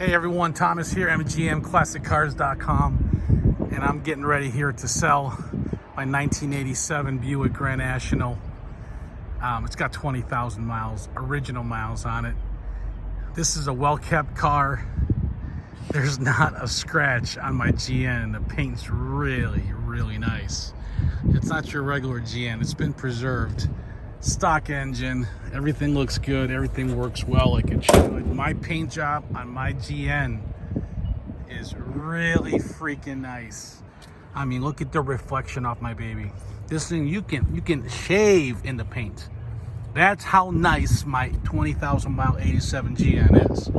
Hey everyone, Thomas here, MGMClassicCars.com, and I'm getting ready here to sell my 1987 Buick Grand National. It's got 20,000 miles, original miles on it. This is a well-kept car. There's not a scratch on my GN. The paint's really, really nice. It's not your regular GN. It's been preserved. Stock engine, everything looks good, everything works well like it should. My paint job on my GN is really freaking nice. I mean, look at the reflection off my baby. This thing, you can shave in the paint. That's how nice my 20,000 mile 87 GN is.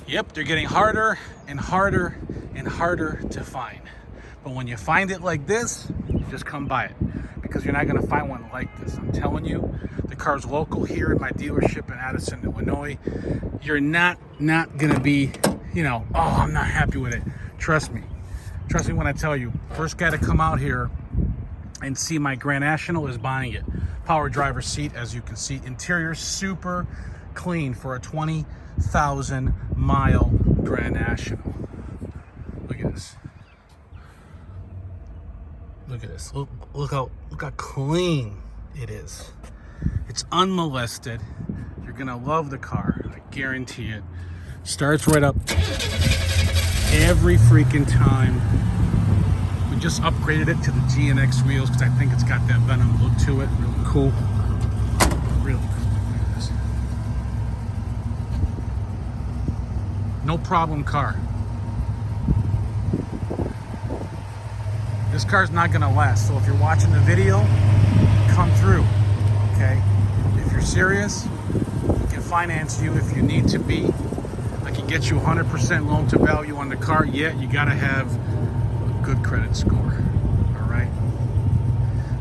Yep, they're getting harder and harder and harder to find. But when you find it like this, just come buy it, because you're not going to find one like this. I'm telling you, the car's local here in my dealership in Addison, Illinois. You're not going to be, oh, I'm not happy with it. Trust me when I tell you, first guy to come out here and see my Grand National is buying it. Power driver seat, as you can see. Interior super clean for a 20,000 mile Grand National. Look at this. Look at this. Look how clean it is. It's unmolested. You're gonna love the car. I guarantee it. Starts right up every freaking time. We just upgraded it to the GNX wheels because I think it's got that Venom look to it. Really cool. Really cool. Look at this. No problem car. This car's not gonna last, so if you're watching the video, come through, okay? If you're serious, we can finance you if you need to be. I can get you 100% loan to value on the car, yet you gotta have a good credit score, all right?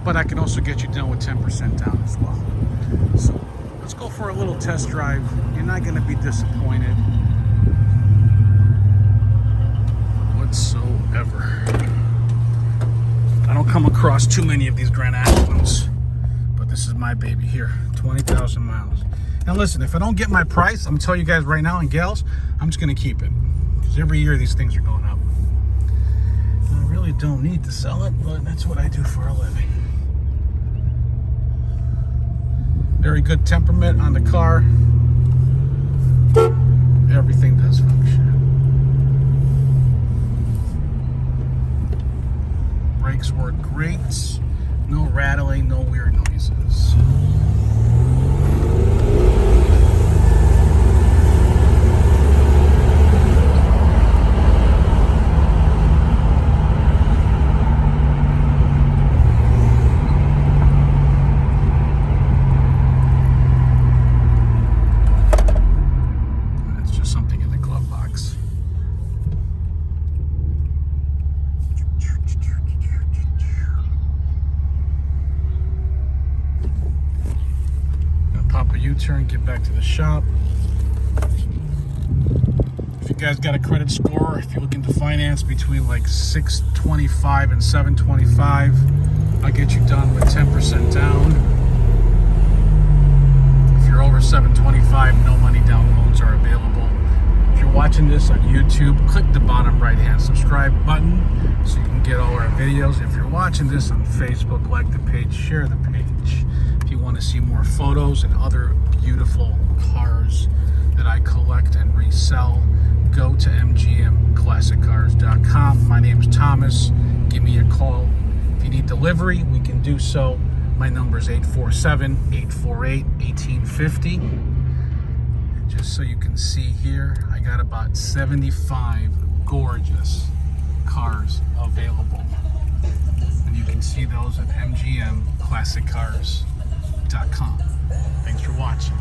But I can also get you done with 10% down as well. So let's go for a little test drive. You're not gonna be disappointed whatsoever. I don't come across too many of these Grand Nationals, but this is my baby here, 20,000 miles. Now listen, if I don't get my price, I'm telling you guys right now, and gals, I'm just gonna keep it, because every year these things are going up. I really don't need to sell it, but that's what I do for a living. Very good temperament on the car. Everything does function. Brakes work great. No rattling, no weird noises. That's just something in the glove box. Pop a U-turn, get back to the shop. If you guys got a credit score, if you're looking to finance between like 625 and 725, I'll get you done with 10% down. If you're over 725, no money down loans are available. If you're watching this on YouTube, click the bottom right hand subscribe button so you can get all our videos. If you're watching this on Facebook, like the page, share the page. If you want to see more photos and other beautiful cars that I collect and resell, go to MGMClassicCars.com. My name's Thomas. Give me a call. If you need delivery, we can do so. My number is 847-848-1850. Just so you can see here, I got about 75 gorgeous cars available. And you can see those at MGMClassicCars.com. Thanks for watching.